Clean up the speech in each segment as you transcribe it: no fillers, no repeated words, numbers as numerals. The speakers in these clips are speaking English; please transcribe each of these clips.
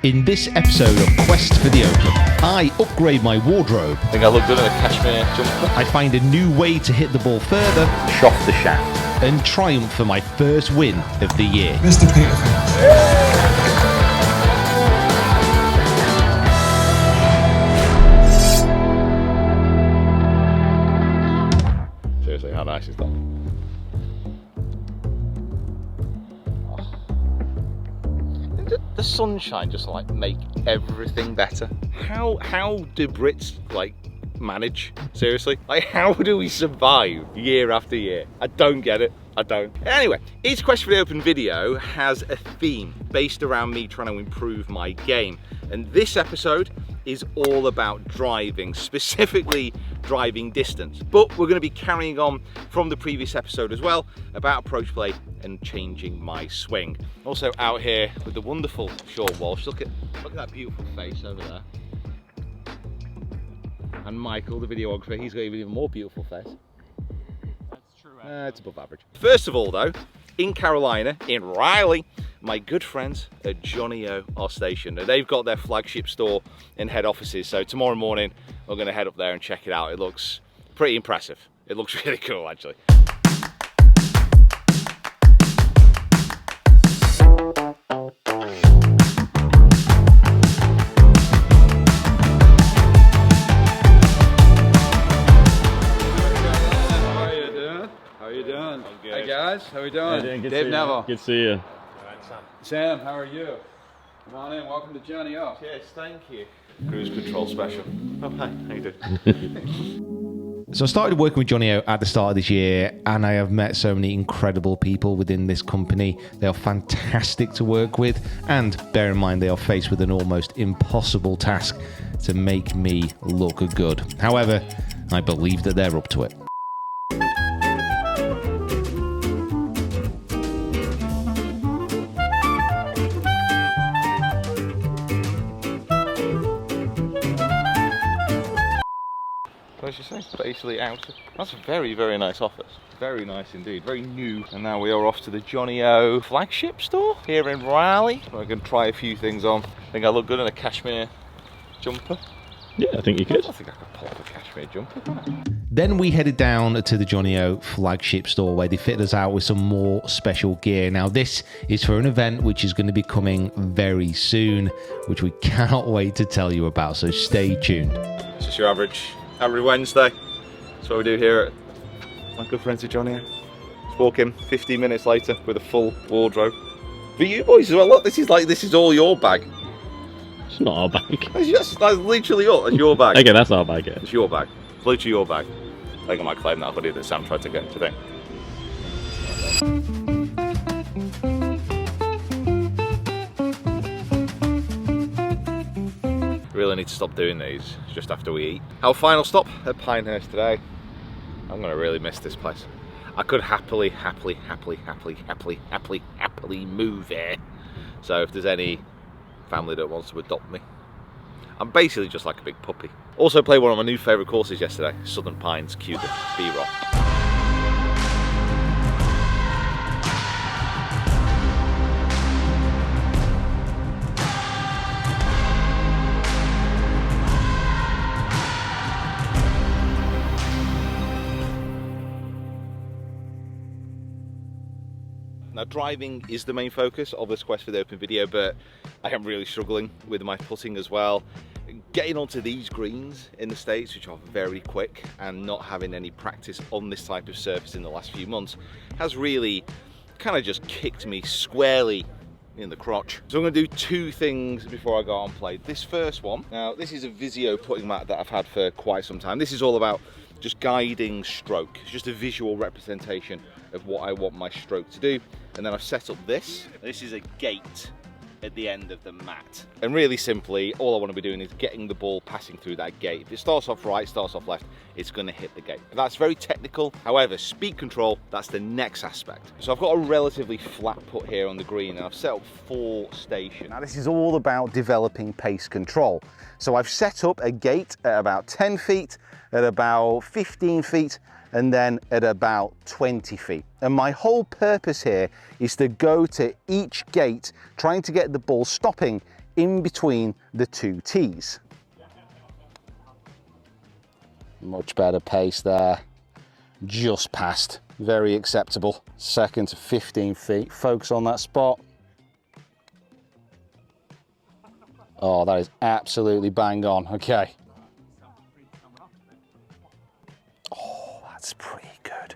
In this episode of Quest for the Open, I upgrade my wardrobe. I think I look good in a cashmere jumper. I find a new way to hit the ball further. Off the shaft. And triumph for my first win of the year. Mr. Peter Finch. Seriously, how nice is that? The sunshine just like make everything better. How do Brits like manage? Seriously, like how do we survive year after year? I don't get it. I don't. Anyway, each Quest for the Open video has a theme based around me trying to improve my game, and this episode is all about driving, specifically driving distance. But we're going to be carrying on from the previous episode as well about approach play and changing my swing. Also out here with the wonderful Sean Walsh. Look at that beautiful face over there. And Michael, the videographer, he's got an even more beautiful face. That's true. It's above average. First of all though, in Carolina, in Raleigh, my good friends at Johnny O are stationed. They've got their flagship store and head offices. So tomorrow morning, we're gonna head up there and check it out. It looks pretty impressive. It looks really cool actually. Hey guys, how we doing? Good Dave to Neville. Good to see you. Sam, how are you? Come on in, welcome to Johnny O. Yes, thank you. Cruise control special. Oh, hi, how you doing? So I started working with Johnny O at the start of this year, and I have met so many incredible people within this company. They are fantastic to work with, and bear in mind they are faced with an almost impossible task to make me look good. However, I believe that they're up to it. What did you say? Basically out. That's a very, very nice office. Very nice indeed. Very new. And now we are off to the Johnny O flagship store here in Raleigh. We're going to try a few things on. I think I look good in a cashmere jumper. Yeah, I think you could. I think I could pull off a cashmere jumper, couldn't I? Then we headed down to the Johnny O flagship store where they fitted us out with some more special gear. Now this is for an event which is going to be coming very soon, which we cannot wait to tell you about, so stay tuned. It's just your average Wednesday. That's what we do here at my good friends at Johnny O. Just walk in 15 minutes later with a full wardrobe. For you boys as well, look, this is all your bag. It's not our bag. That's literally your bag. Okay, that's our bag, yeah. It's your bag. It's literally your bag. I think I might claim that hoodie that Sam tried to get today. Really need to stop doing these just after we eat. Our final stop at Pinehurst today. I'm gonna really miss this place. I could happily move here. So if there's any family that wants to adopt me, I'm basically just like a big puppy. Also played one of my new favourite courses yesterday, Southern Pines, Cuba, B-Rock. Now driving is the main focus of this Quest for the Open video, but I am really struggling with my putting as well. Getting onto these greens in the States, which are very quick, and not having any practice on this type of surface in the last few months has really kind of just kicked me squarely in the crotch. So I'm going to do two things before I go out and play. This first one, now this is a Visio putting mat that I've had for quite some time. This is all about just guiding stroke. It's just a visual representation of what I want my stroke to do. And then I've set up this. This is a gate at the end of the mat. And really simply, all I want to be doing is getting the ball passing through that gate. If it starts off right, starts off left, it's going to hit the gate. That's very technical. However, speed control, that's the next aspect. So I've got a relatively flat put here on the green, and I've set up 4 stations. Now this is all about developing pace control. So I've set up a gate at about 10 feet, at about 15 feet, and then at about 20 feet. And my whole purpose here is to go to each gate, trying to get the ball stopping in between the two tees. Much better pace there. Just past. Very acceptable. Second to 15 feet. Focus on that spot. Oh, that is absolutely bang on. Okay. Oh, that's pretty good.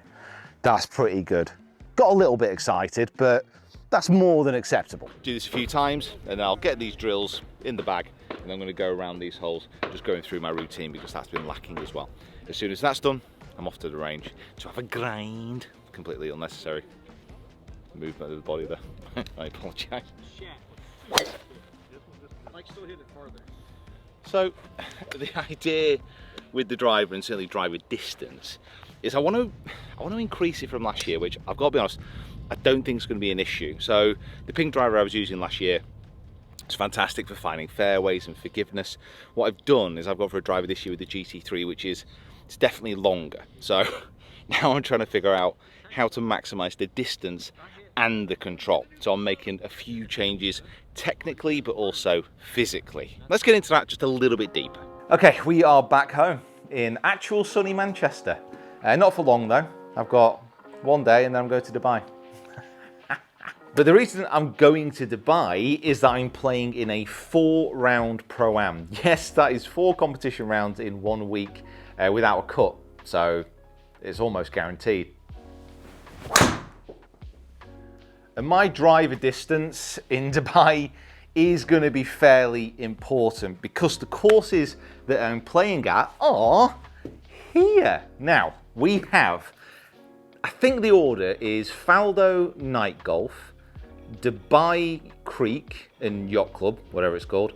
That's pretty good. Got a little bit excited, but that's more than acceptable. Do this a few times, and then I'll get these drills in the bag, and I'm going to go around these holes, just going through my routine, because that's been lacking as well. As soon as that's done, I'm off to the range to have a grind. Completely unnecessary movement of the body there. I apologise. So the idea with the driver, and certainly driver distance, is I want to increase it from last year, which I've got to be honest, I don't think it's going to be an issue. So the pink driver I was using last year, it's fantastic for finding fairways and forgiveness. What I've done is I've gone for a driver this year with the GT3, which is, it's definitely longer. So now I'm trying to figure out how to maximize the distance and the control. So I'm making a few changes technically, but also physically. Let's get into that just a little bit deeper. Okay, we are back home in actual sunny Manchester. Not for long though. I've got one day and then I'm going to Dubai. But the reason I'm going to Dubai is that I'm playing in a 4-round Pro-Am. Yes, that is 4 competition rounds in 1 week without a cut. So it's almost guaranteed. And my driver distance in Dubai is going to be fairly important because the courses that I'm playing at are here. Now, we have, I think the order is Faldo Night Golf, Dubai Creek and Yacht Club, whatever it's called,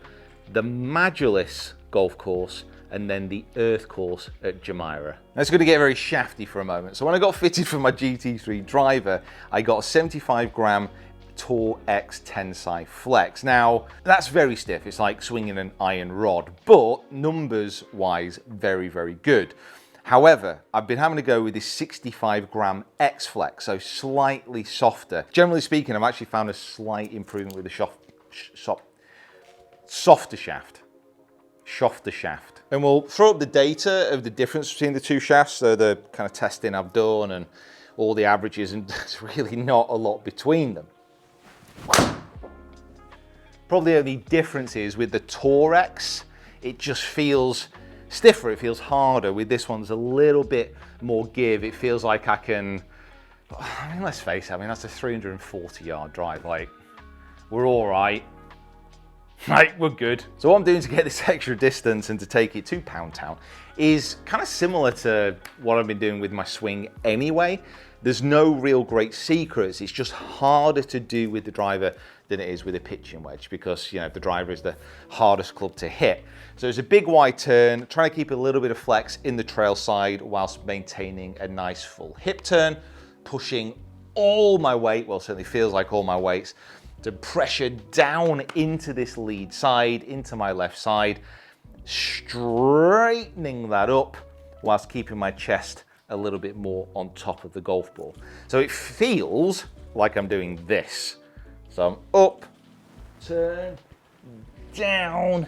the Majlis Golf Course, and then the Earth Course at Jumeirah. Now it's going to get very shafty for a moment. So when I got fitted for my GT3 driver, I got a 75 gram Tour X Tensai Flex. Now that's very stiff. It's like swinging an iron rod, but numbers wise, very, very good. However, I've been having to go with this 65 gram X Flex, so slightly softer. Generally speaking, I've actually found a slight improvement with the softer shaft. And we'll throw up the data of the difference between the two shafts, so the kind of testing I've done and all the averages, and there's really not a lot between them. Probably the only difference is with the Tour X, it just feels stiffer, it feels harder. With this one, there's a little bit more give. It feels like I can, I mean, let's face it, I mean, that's a 340-yard drive. Like, we're all right. Right, we're good. So what I'm doing to get this extra distance and to take it to Pound Town is kind of similar to what I've been doing with my swing anyway. There's no real great secrets. It's just harder to do with the driver than it is with a pitching wedge because, you know, the driver is the hardest club to hit. So it's a big wide turn, trying to keep a little bit of flex in the trail side whilst maintaining a nice full hip turn, pushing all my weight, well, certainly feels like all my weights, to pressure down into this lead side, into my left side, straightening that up whilst keeping my chest a little bit more on top of the golf ball. So it feels like I'm doing this. So I'm up, turn, down,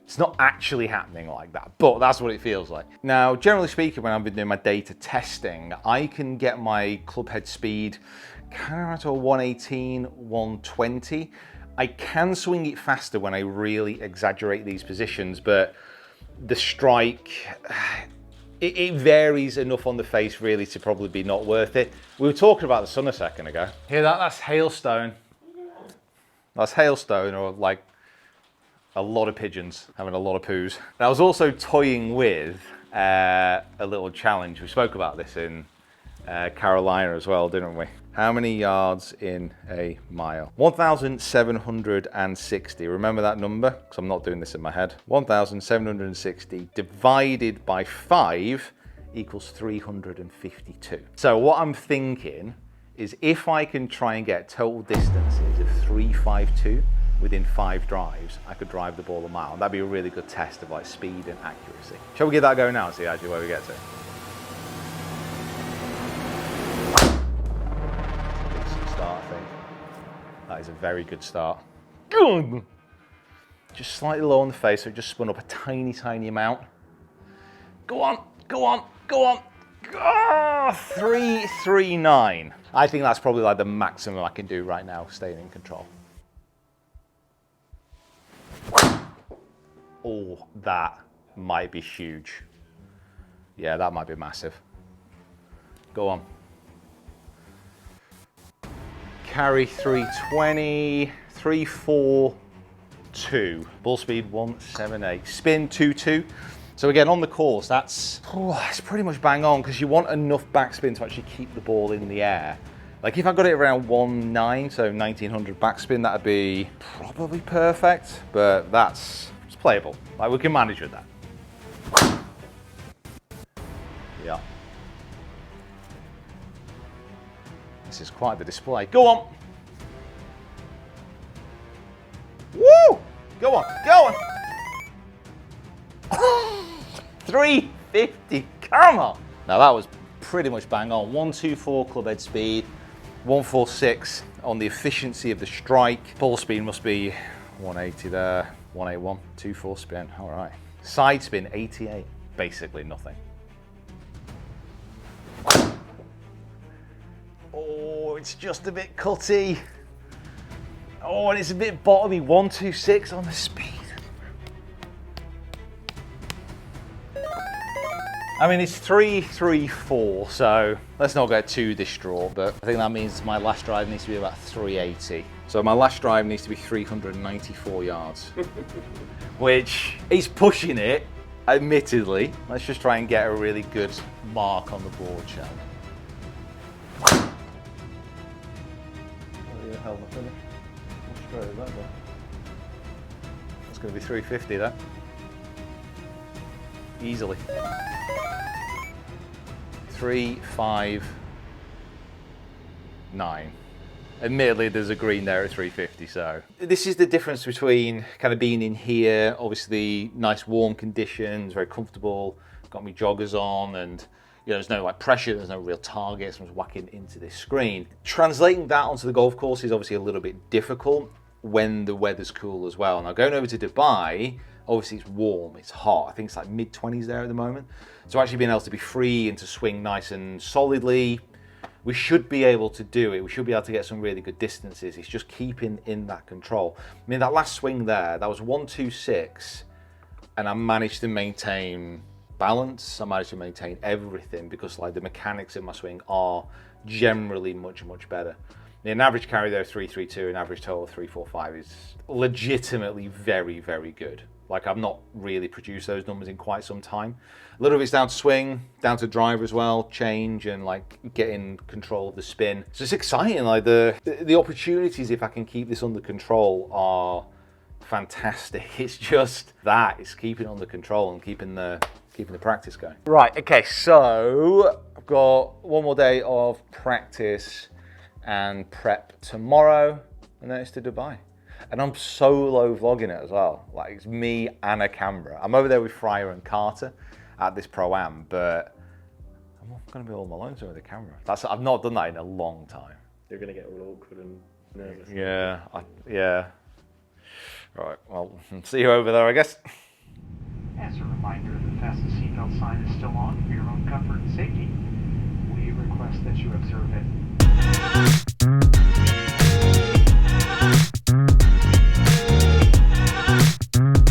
It's not actually happening like that, but that's what it feels like. Now, generally speaking, when I've been doing my data testing, I can get my club head speed kind of around to a 118, 120. I can swing it faster when I really exaggerate these positions, but the strike, it varies enough on the face really to probably be not worth it. We were talking about the sun a second ago. Hear that? That's hailstone. That's hailstone, or like a lot of pigeons having a lot of poos. And I was also toying with a little challenge. We spoke about this in Carolina as well, didn't we? How many yards in a mile? 1,760. Remember that number? Because I'm not doing this in my head. 1,760 divided by 5 equals 352. So what I'm thinking is if I can try and get total distances of 352 within 5 drives, I could drive the ball a mile. And that'd be a really good test of like speed and accuracy. Shall we give that a go now and see actually where we get to? Decent start, I think. That is a very good start. Just slightly low on the face, so it just spun up a tiny, tiny amount. Go on, go on, go on. 339. I think that's probably like the maximum I can do right now, staying in control. Oh, that might be huge. Yeah, that might be massive. Go on. Carry 320, 342. Ball speed 178. Spin 22. So again, on the course, that's pretty much bang on because you want enough backspin to actually keep the ball in the air. Like if I got it around 1.9, so 1900 backspin, that'd be probably perfect, but it's playable. Like we can manage with that. Yeah. This is quite the display. Go on. Woo! Go on, go on. 350, come on. Now that was pretty much bang on. 124 club head speed, 146 on the efficiency of the strike. Ball speed must be 180 there, 181, 24 spin, all right. Side spin 88, basically nothing. Oh, it's just a bit cutty. Oh, and it's a bit bottomy, 126 on the speed. I mean, it's 334, so let's not get too distraught, but I think that means my last drive needs to be about 380. So my last drive needs to be 394 yards, which is pushing it, admittedly. Let's just try and get a really good mark on the board, shall we? Hell of a finish. What straight is that, though? That's going to be 350, that. Easily. 359. Admittedly, there's a green there at 350, so. This is the difference between kind of being in here, obviously nice warm conditions, very comfortable, got me joggers on, and there's no like pressure, there's no real targets, I'm just whacking into this screen. Translating that onto the golf course is obviously a little bit difficult when the weather's cool as well. Now going over to Dubai, obviously it's warm, it's hot. I think it's like mid-20s there at the moment. So actually being able to be free and to swing nice and solidly, we should be able to do it. We should be able to get some really good distances. It's just keeping in that control. I mean, that last swing there, that was 126, and I managed to maintain balance. I managed to maintain everything because like the mechanics in my swing are generally much, much better. An average carry there of 332, an average total of 345 is legitimately very, very good. Like I've not really produced those numbers in quite some time. A little of it's down to swing, down to drive as well, change and like getting control of the spin. So it's exciting, like the opportunities if I can keep this under control are fantastic. It's just that, it's keeping it under control and keeping the practice going. Right, okay, so I've got one more day of practice and prep tomorrow, and then it's to Dubai. And I'm solo vlogging it as well. Like it's me and a camera. I'm over there with Fryer and Carter at this Pro-Am, but I'm gonna be all alone with the camera. I've not done that in a long time. You're gonna get all awkward and nervous. Yeah, yeah. Right, well, see you over there, I guess. As a reminder, the fasten seatbelt sign is still on for your own comfort and safety. We request that you observe it.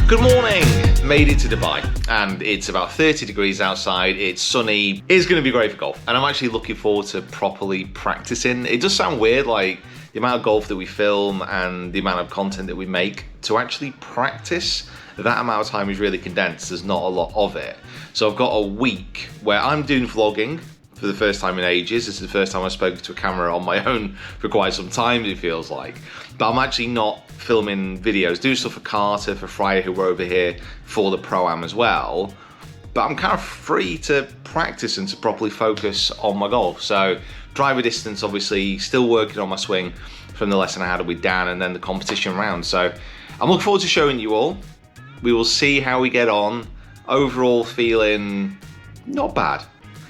Good morning! Made it to Dubai and it's about 30 degrees outside, it's sunny, it's going to be great for golf and I'm actually looking forward to properly practicing. It does sound weird, like the amount of golf that we film and the amount of content that we make, to actually practice that amount of time is really condensed, there's not a lot of it. So I've got a week where I'm doing vlogging for the first time in ages. This is the first time I've spoken to a camera on my own for quite some time, it feels like. But I'm actually not filming videos, doing stuff for Carter, for Fryer, who were over here for the Pro-Am as well. But I'm kind of free to practice and to properly focus on my golf. So driver distance, obviously, still working on my swing from the lesson I had with Dan and then the competition round. So I'm looking forward to showing you all. We will see how we get on. Overall feeling not bad.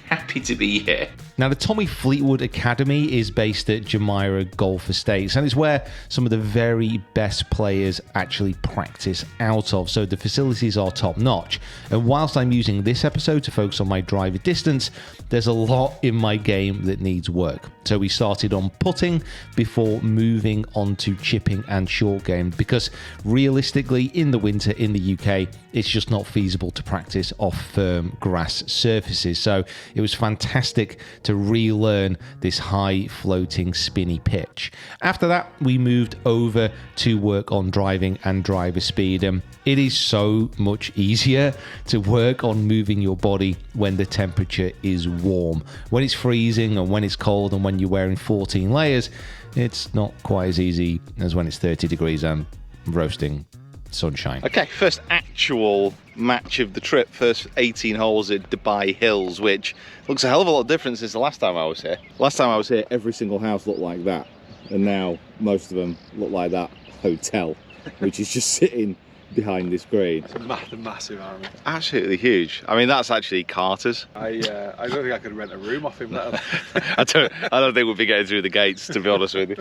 Happy to be here. Now, the Tommy Fleetwood Academy is based at Jumeirah Golf Estates, and it's where some of the very best players actually practice out of, so the facilities are top notch. And whilst I'm using this episode to focus on my driver distance, there's a lot in my game that needs work. So we started on putting before moving on to chipping and short game, because realistically in the winter in the UK, it's just not feasible to practice off firm grass surfaces. So it was fantastic to relearn this high floating spinny pitch. After that, we moved over to work on driving and driver speed. It is so much easier to work on moving your body when the temperature is warm. When it's freezing and when it's cold and when you're wearing 14 layers, it's not quite as easy as when it's 30 degrees and roasting sunshine. Okay, first actual match of the trip, first 18 holes at Dubai Hills, which looks a hell of a lot different since the last time I was here. Last time I was here, every single house looked like that, and now most of them look like that hotel, which is just sitting behind this green. It's a massive army. Absolutely huge. I mean, that's actually Carter's. I don't think I could rent a room off him. I don't think we'll be getting through the gates, to be honest with you.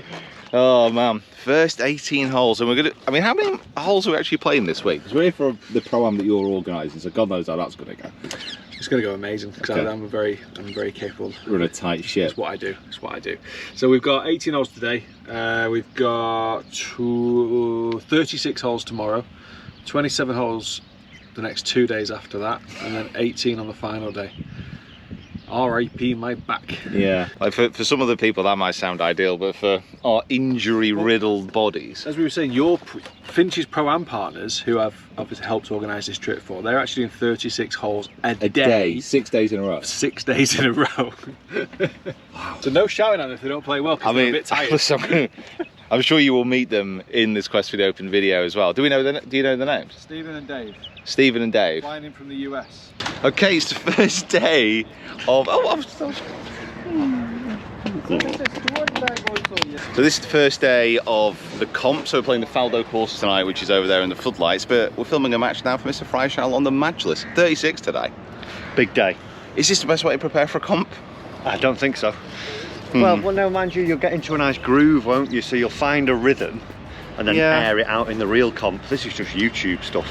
Oh man, first 18 holes, and we're gonna. I mean, how many holes are we actually playing this week? Because we're here for the pro-am that you're organising, so God knows how that's gonna go. It's going to go amazing because Okay. I'm very capable. We're in a tight ship. It's what I do. It's what I do. So we've got 18 holes today. We've got 36 holes tomorrow, 27 holes the next 2 days after that, and then 18 on the final day. R.I.P. my back. Yeah, like for some of the people that might sound ideal, but for our injury-riddled bodies. As we were saying, Finch's Pro-Am partners, who I've obviously helped organise this trip for, they're actually doing 36 holes a day. 6 days in a row. 6 days in a row. Wow. So no shouting at them if they don't play well, because they're a bit tired. I'm sure you will meet them in this Quest for the Open video as well. Do you know the names? Stephen and Dave. Stephen and Dave. Flying in from the US. Okay, it's the first day of. So this is the first day of the comp. So we're playing the Faldo course tonight, which is over there in the floodlights. But we're filming a match now for Mr. Freischall on the Majlis. 36 today. Big day. Is this the best way to prepare for a comp? I don't think so. Well, no, mind you, you'll get into a nice groove, won't you? So you'll find a rhythm and then air it out in the real comp. This is just YouTube stuff.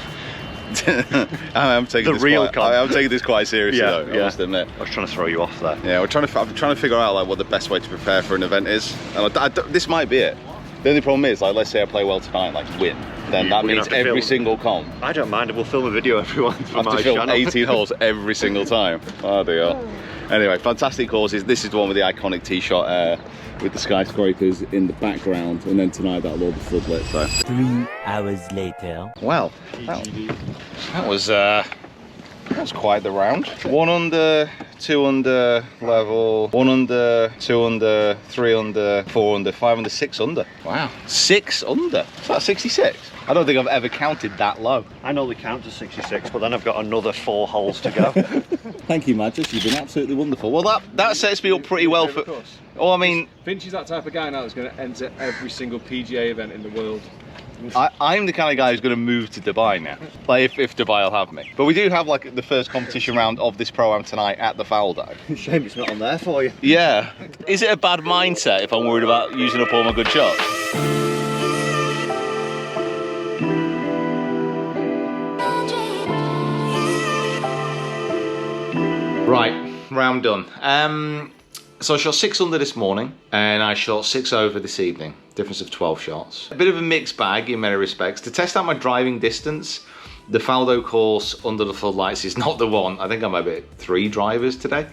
I'm taking this quite seriously, though, I must admit. I was trying to throw you off there. Yeah, I'm trying to figure out like what the best way to prepare for an event is. And this might be it. The only problem is, like, let's say I play well tonight, like win, then that means every single comp. I don't mind. We'll film a video everyone for I have to film 18 holes every single time. Oh dear. Anyway, fantastic courses. This is the one with the iconic tee shot with the skyscrapers in the background, and then tonight that'll all be floodlit. So 3 hours later. Well, that was quite the round. 1 under, 2 under level, 1 under, 2 under, 3 under, 4 under, 5 under, 6 under. Wow, 6 under. Is that 66? I don't think I've ever counted that low. I know they count to 66, but then I've got another 4 holes to go. Thank you, Majlis. You've been absolutely wonderful. Well, that sets me up pretty well for. Oh, I mean, Finch is that type of guy now that's going to enter every single PGA event in the world. I'm the kind of guy who's going to move to Dubai now, like if Dubai will have me. But we do have like the first competition round of this pro-am tonight at the Faldo. Shame it's not on there for you. Yeah. Is it a bad mindset if I'm worried about using up all my good shots? Right, round done. So I shot 6 under this morning, and I shot 6 over this evening. Difference of 12 shots. A bit of a mixed bag in many respects. To test out my driving distance, the Faldo course under the floodlights is not the one. I think I might be at 3 drivers today.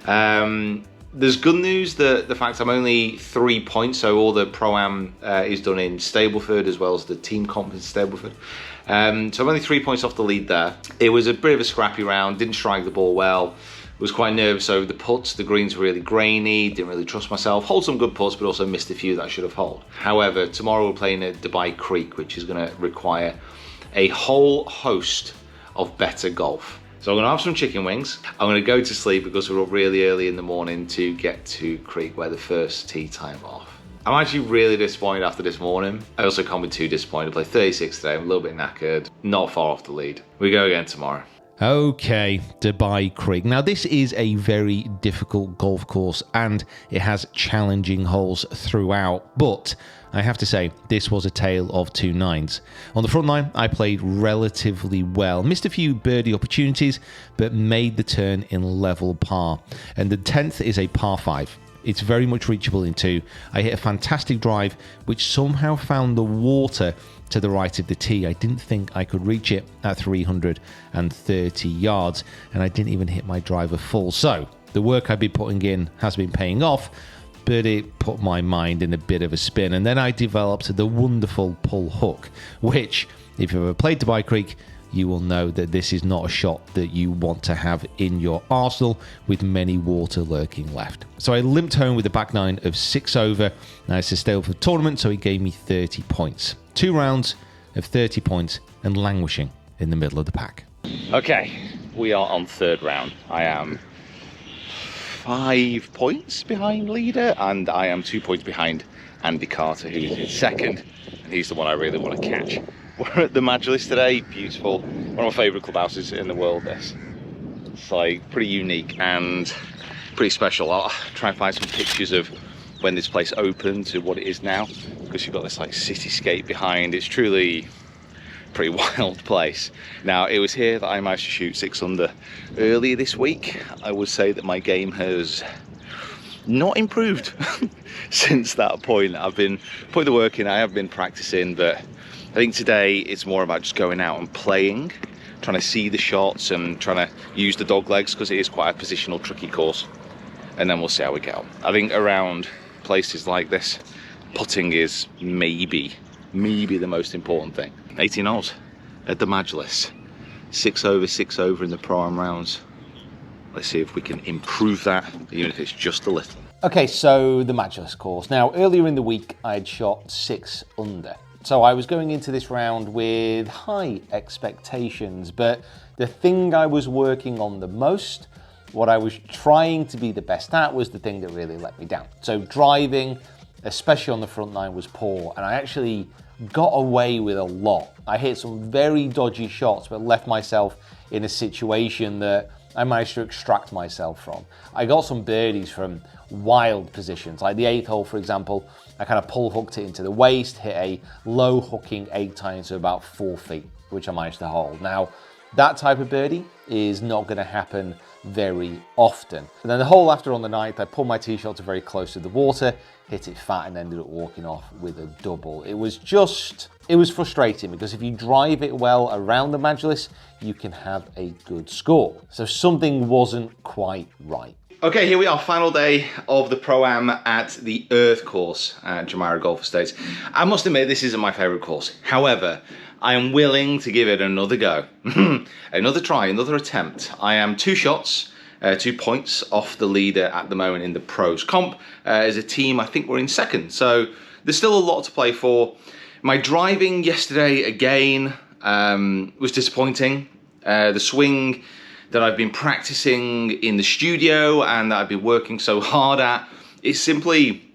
There's good news that the fact I'm only 3 points, so all the Pro-Am is done in Stableford as well as the team comp in Stableford. So I'm only 3 points off the lead there. It was a bit of a scrappy round, didn't strike the ball well. Was quite nervous over the putts. The greens were really grainy, didn't really trust myself. Hold some good putts, but also missed a few that I should have held. However, tomorrow we're playing at Dubai Creek, which is going to require a whole host of better golf. So I'm going to have some chicken wings. I'm going to go to sleep because we're up really early in the morning to get to Creek where the first tee time off. I'm actually really disappointed after this morning. I also can't be too disappointed. I played 36 today. I'm a little bit knackered. Not far off the lead. We go again tomorrow. Okay, Dubai Creek. Now, this is a very difficult golf course and it has challenging holes throughout, but I have to say, this was a tale of two nines. On the front nine, I played relatively well, missed a few birdie opportunities, but made the turn in level par. And the 10th is a par 5. It's very much reachable in two. I hit a fantastic drive, which somehow found the water to the right of the tee. I didn't think I could reach it at 330 yards, and I didn't even hit my driver full. So the work I've been putting in has been paying off, but it put my mind in a bit of a spin. And then I developed the wonderful pull hook, which, if you've ever played Dubai Creek, you will know that this is not a shot that you want to have in your arsenal with many water lurking left. So I limped home with a back nine of 6 over. Now it's a stale for the tournament, so he gave me 30 points. 2 rounds of 30 points and languishing in the middle of the pack. Okay, we are on third round. I am 5 points behind leader, and I am 2 points behind Andy Carter, who's in second, and he's the one I really want to catch. We're at the Majlis today, beautiful. One of my favourite clubhouses in the world, this. It's like pretty unique and pretty special. I'll try and find some pictures of when this place opened to what it is now, because you've got this like cityscape behind. It's truly a pretty wild place. Now, it was here that I managed to shoot 6 under earlier this week. I would say that my game has not improved since that point. I've been putting the work in, I have been practicing, but I think today it's more about just going out and playing, trying to see the shots and trying to use the dog legs, because it is quite a positional, tricky course. And then we'll see how we get on. I think around places like this, putting is maybe the most important thing. 18 holes at the Majlis. 6 over in the Pro-Am rounds. Let's see if we can improve that, even if it's just a little. Okay, so the Majlis course. Now, earlier in the week, I had shot 6 under. So I was going into this round with high expectations, but the thing I was working on the most, what I was trying to be the best at, was the thing that really let me down. So driving, especially on the front nine, was poor, and I actually got away with a lot. I hit some very dodgy shots, but left myself in a situation that I managed to extract myself from. I got some birdies from wild positions, like the 8th hole, for example. I kind of pull hooked it into the waist, hit a low hooking 8 to about 4 feet, which I managed to hold. Now, that type of birdie is not going to happen very often. And then the hole after on the 9th, I pulled my tee shot to very close to the water, hit it fat, and ended up walking off with a double. It was frustrating, because if you drive it well around the Majlis, you can have a good score. So something wasn't quite right. Okay, here we are, final day of the Pro-Am at the Earth course at Jumeirah Golf Estates. I must admit, this isn't my favourite course. However, I am willing to give it another go. Another try, another attempt. I am 2 shots, 2 points off the leader at the moment in the pros comp. As a team, I think we're in second. So there's still a lot to play for. My driving yesterday, again, was disappointing. The swing that I've been practicing in the studio and that I've been working so hard at is simply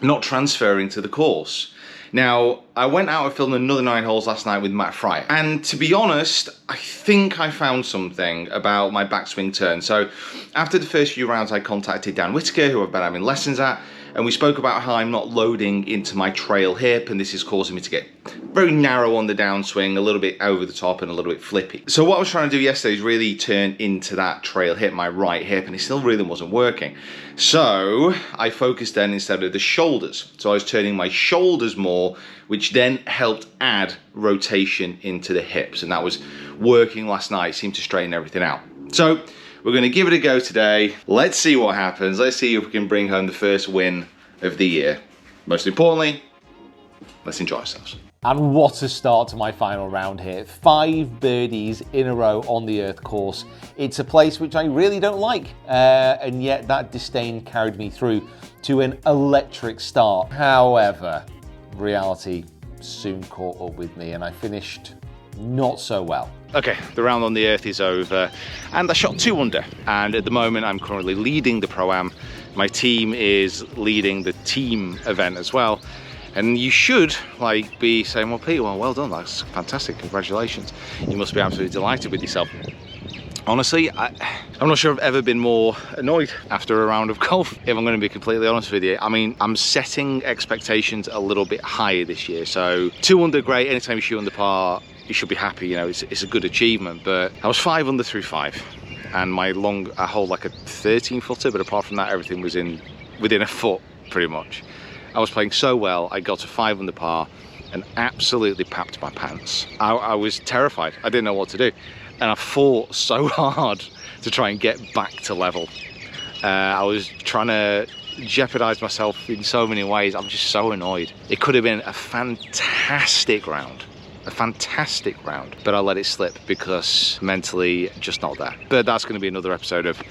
not transferring to the course. Now, I went out and filmed another 9 holes last night with Matt Fryer, and to be honest, I think I found something about my backswing turn. So after the first few rounds, I contacted Dan Whitaker, who I've been having lessons at, and we spoke about how I'm not loading into my trail hip, and this is causing me to get very narrow on the downswing, a little bit over the top and a little bit flippy. So what I was trying to do yesterday is really turn into that trail hip, my right hip, and it still really wasn't working. So I focused then instead of the shoulders. So I was turning my shoulders more, which then helped add rotation into the hips, and that was working last night, seemed to straighten everything out. So we're going to give it a go today. Let's see what happens. Let's see if we can bring home the first win of the year. Most importantly, let's enjoy ourselves. And what a start to my final round here. 5 birdies in a row on the Earth course. It's a place which I really don't like, and yet that disdain carried me through to an electric start. However, reality soon caught up with me, and I finished not so well. Okay, the round on the Earth is over, and I shot 2 under, and at the moment I'm currently leading the Pro-Am. My team is leading the team event as well, and you should be saying, well, Pete, well done, that's fantastic, congratulations. You must be absolutely delighted with yourself. Honestly, I'm not sure I've ever been more annoyed after a round of golf, if I'm going to be completely honest with you. I mean, I'm setting expectations a little bit higher this year. So 2 under, great. Anytime you shoot under par, you should be happy. You know, it's a good achievement. But I was 5 under through 5, and my I hold like a 13 footer, but apart from that, everything was within a foot pretty much. I was playing so well. I got to 5 under par and absolutely papped my pants. I was terrified. I didn't know what to do. And I fought so hard to try and get back to level. I was trying to jeopardize myself in so many ways. I'm just so annoyed. It could have been a fantastic round, but I let it slip because mentally just not there. But that's going to be another episode of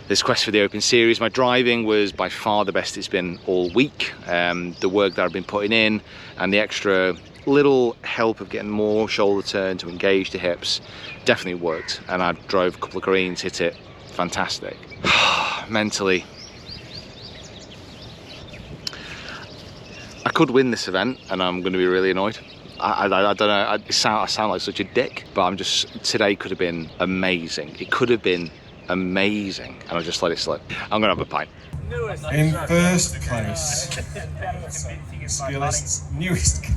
this Quest for the Open series. My driving was by far the best it's been all week. The work that I've been putting in and the extra little help of getting more shoulder turn to engage the hips definitely worked, and I drove a couple of greens, hit it fantastic. Mentally, I could win this event and I'm going to be really annoyed. I don't know, I sound like such a dick, but today could have been amazing. It could have been amazing, and I just let it slip. I'm going to have a pint. In first place, Skillist's newest coach,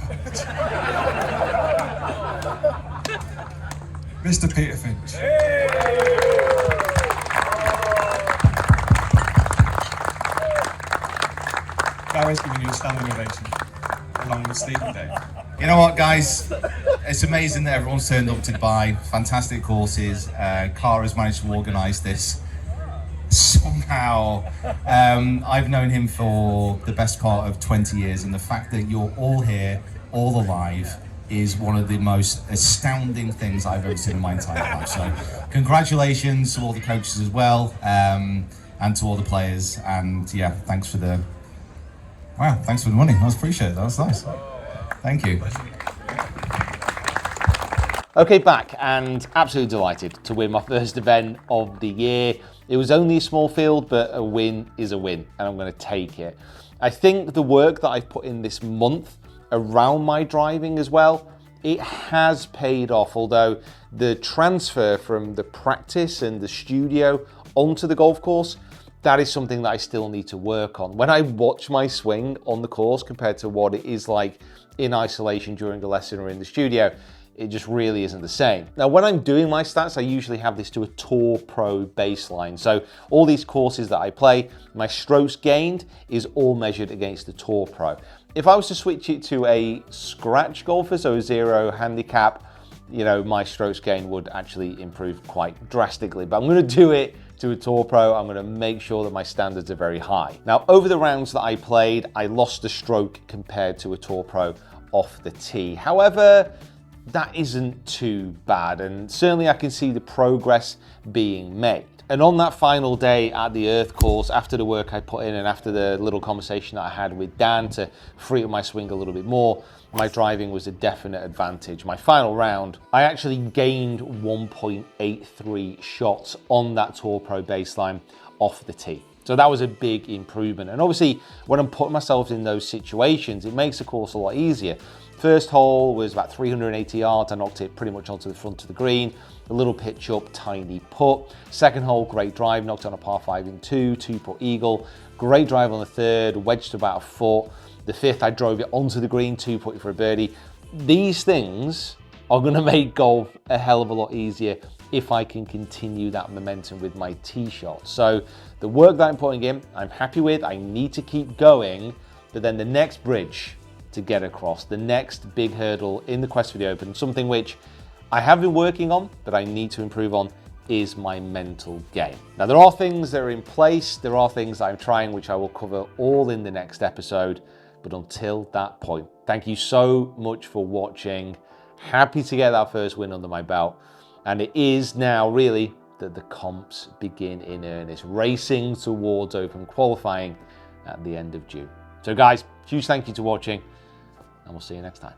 Mr. Peter Finch. Gary's giving you a standing ovation, along with Stephen Day. You know what, guys? It's amazing that everyone's turned up to Dubai. Fantastic courses. Cara has managed to organise this. Somehow, I've known him for the best part of 20 years, and the fact that you're all here, all alive, is one of the most astounding things I've ever seen in my entire life. So congratulations to all the coaches as well, and to all the players. And yeah, thanks for the money. I appreciate it. That was nice. Thank you. Okay, back, and absolutely delighted to win my first event of the year. It was only a small field, but a win is a win, and I'm going to take it. I think the work that I've put in this month around my driving as well, it has paid off, although the transfer from the practice and the studio onto the golf course, that is something that I still need to work on. When I watch my swing on the course compared to what it is like in isolation during a lesson or in the studio, it just really isn't the same. Now, when I'm doing my stats, I usually have this to a Tour Pro baseline. So all these courses that I play, my strokes gained is all measured against the Tour Pro. If I was to switch it to a scratch golfer, so a 0 handicap, you know, my strokes gain would actually improve quite drastically. But I'm gonna do it to a Tour Pro. I'm gonna make sure that my standards are very high. Now, over the rounds that I played, I lost a stroke compared to a Tour Pro off the tee. However, that isn't too bad, and certainly I can see the progress being made. And on that final day at the Earth course, after the work I put in and after the little conversation that I had with Dan to free up my swing a little bit more, my driving was a definite advantage. My final round, I actually gained 1.83 shots on that Tour Pro baseline off the tee. So that was a big improvement. And obviously, when I'm putting myself in those situations, it makes the course a lot easier. First hole was about 380 yards. I knocked it pretty much onto the front of the green. A little pitch up, tiny putt. Second hole, great drive, knocked on a par 5 in 2-putt eagle. Great drive on the third, wedged about a foot. The fifth, I drove it onto the green, 2-putt for a birdie. These things are gonna make golf a hell of a lot easier if I can continue that momentum with my tee shot. So the work that I'm putting in, I'm happy with. I need to keep going, but then the next bridge to get across, the next big hurdle in the Quest for the Open, something which I have been working on, but I need to improve on, is my mental game. Now, there are things that are in place, there are things that I'm trying, which I will cover all in the next episode, but until that point, thank you so much for watching. Happy to get that first win under my belt, and it is now really that the comps begin in earnest, racing towards Open qualifying at the end of June. So guys, huge thank you for watching, and we'll see you next time.